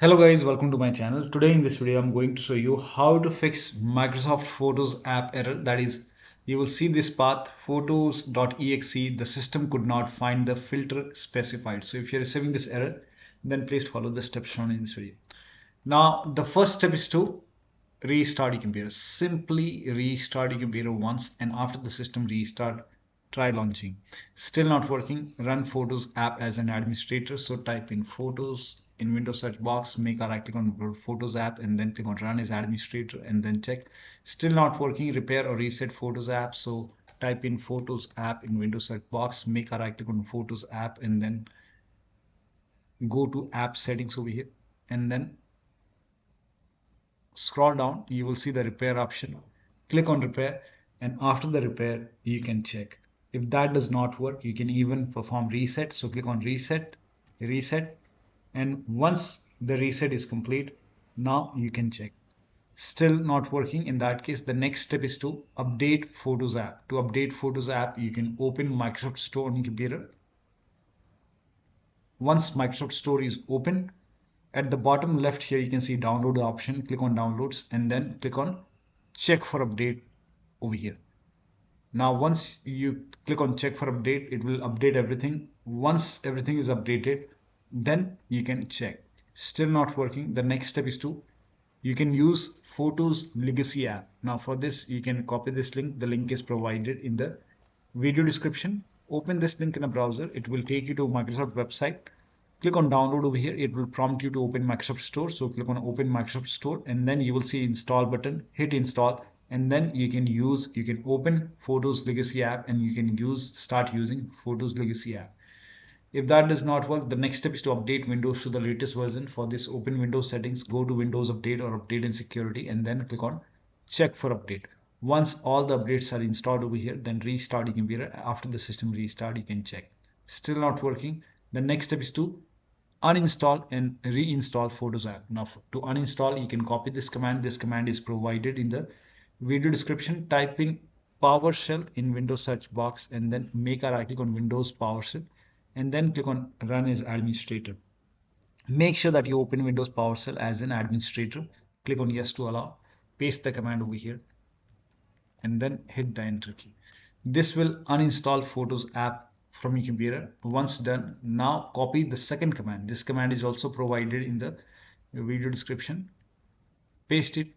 Hello guys, welcome to my channel. Today in this video I'm going to show you how to fix Microsoft Photos app error. That is, you will see this path Photos.exe. The system could not find the filter specified. So if you're receiving this error, then please follow the steps shown in this video. Now the first step is to restart your computer. Simply restart your computer once, and after the system restart, try launching. Still not working, run Photos app as an administrator. So type in Photos in Windows search box, make a right click on Photos app and then click on run as administrator and then check. Still not working, repair or reset Photos app. So type in Photos app in Windows search box, make a right click on Photos app and then go to app settings over here and then scroll down. You will see the repair option. Click on repair, and after the repair you can check. If that does not work, you can even perform reset. So click on reset, and once the reset is complete, now you can check. Still not working. In that case, the next step is to update Photos app. To update Photos app, you can open Microsoft Store on your computer. Once Microsoft Store is open, at the bottom left here you can see download option. Click on downloads and then click on check for update over here. Now once you click on check for update, it will update everything. Once everything is updated, then you can check. Still not working. The next step is to you can use Photos legacy app. Now for this you can copy this link. The link is provided in the video description. Open this link in a browser. It will take you to Microsoft website. Click on download over here. It will prompt you to open Microsoft Store. So click on open Microsoft Store and then you will see install button. Hit install and then you can open Photos legacy app and you can start using Photos legacy app. If that does not work, the next step is to update Windows to the latest version. For this, open Windows settings, go to Windows Update or Update and Security and then click on check for update. Once all the updates are installed over here, then restart your computer. After the system restart, you can check. Still not working. The next step is to uninstall and reinstall Photos app. Now to uninstall, you can copy this command. This command is provided in the video description. Type in PowerShell in Windows search box and then make a right click on Windows PowerShell and then click on run as administrator. Make sure that you open Windows PowerShell as an administrator. Click on yes to allow. Paste the command over here and then hit the enter key. This will uninstall Photos app from your computer. Once done, now copy the second command. This command is also provided in the video description. Paste it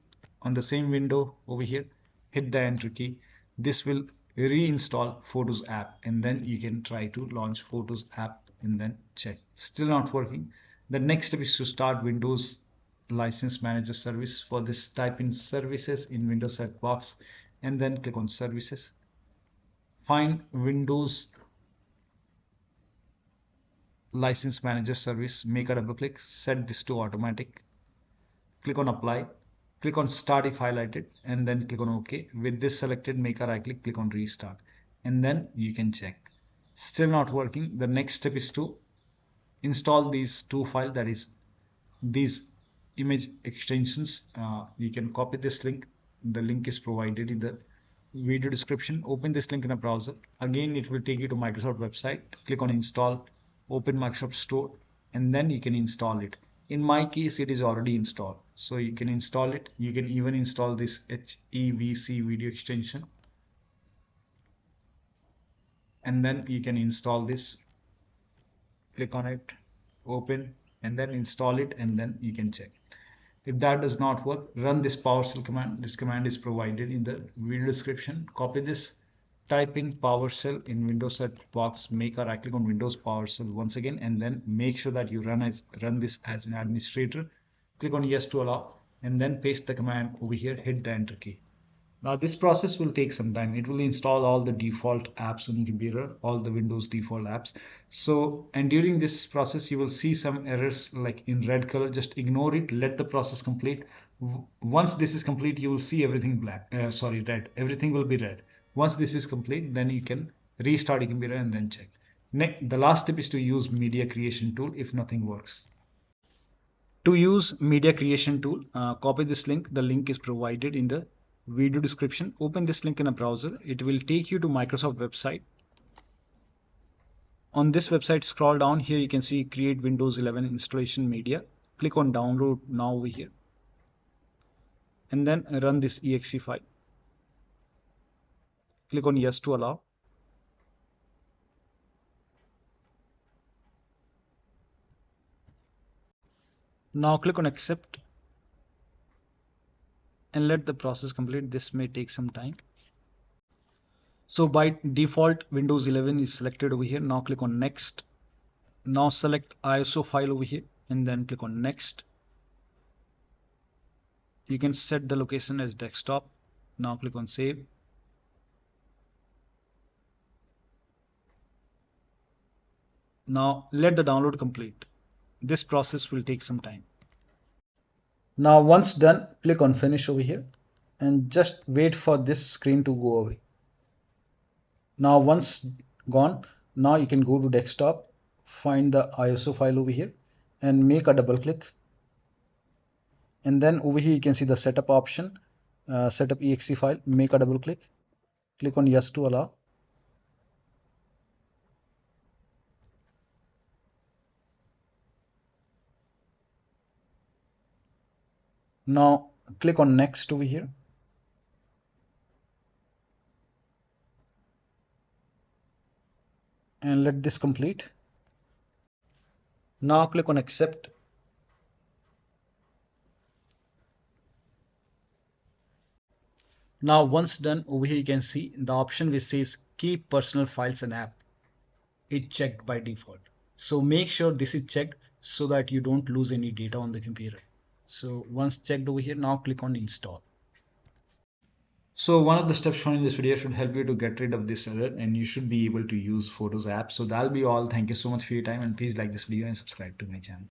on the same window over here. Hit the enter key. This will reinstall Photos app and then you can try to launch Photos app and then check. Still not working. The next step is to start Windows License Manager service. For this, type in services in Windows search box and then click on services. Find Windows License Manager service, make a double click, set this to automatic, click on apply, click on start if highlighted and then click on OK. With this selected, make a right click, click on restart and then you can check. Still not working. The next step is to install these two files, that is these image extensions. You can copy this link. The link is provided in the video description. Open this link in a browser. Again, it will take you to Microsoft website. Click on install, open Microsoft Store and then you can install it. In my case, it is already installed, so you can install it. You can even install this HEVC video extension and then you can install this. Click on it, open and then install it and then you can check. If that does not work, run this PowerShell command. This command is provided in the video description. Copy this, type in PowerShell in Windows search box, make a right click on Windows PowerShell once again and then make sure that you run this as an administrator. Click on yes to allow and then paste the command over here, hit the enter key. Now this process will take some time. It will install all the default apps on your computer, all the Windows default apps. So, and during this process you will see some errors like in red color. Just ignore it, let the process complete. Once this is complete, you will see everything red. Everything will be red. Once this is complete, then you can restart your computer and then check. The last step is to use media creation tool if nothing works. To use media creation tool, copy this link. The link is provided in the video description. Open this link in a browser. It will take you to Microsoft website. On this website, scroll down here, you can see create Windows 11 installation media. click on download now over here, and then run this exe file. Click on yes to allow. Now click on accept and let the process complete. This may take some time. So by default, Windows 11 is selected over here. Now click on next. Now select ISO file over here and then click on next. You can set the location as desktop. Now click on save. Now let the download complete. This process will take some time. Now once done, click on finish over here and just wait for this screen to go away. Now once gone, now you can go to desktop, find the ISO file over here and make a double click. And then over here you can see the setup option, setup exe file, make a double click, click on yes to allow. Now click on next over here. And let this complete. Now click on accept. Now once done, over here you can see the option which says keep personal files and app. It's checked by default. So make sure this is checked so that you don't lose any data on the computer. So once checked over here, now click on install. So one of the steps shown in this video should help you to get rid of this error and you should be able to use Photos app. So that'll be all. Thank you so much for your time and please like this video and subscribe to my channel.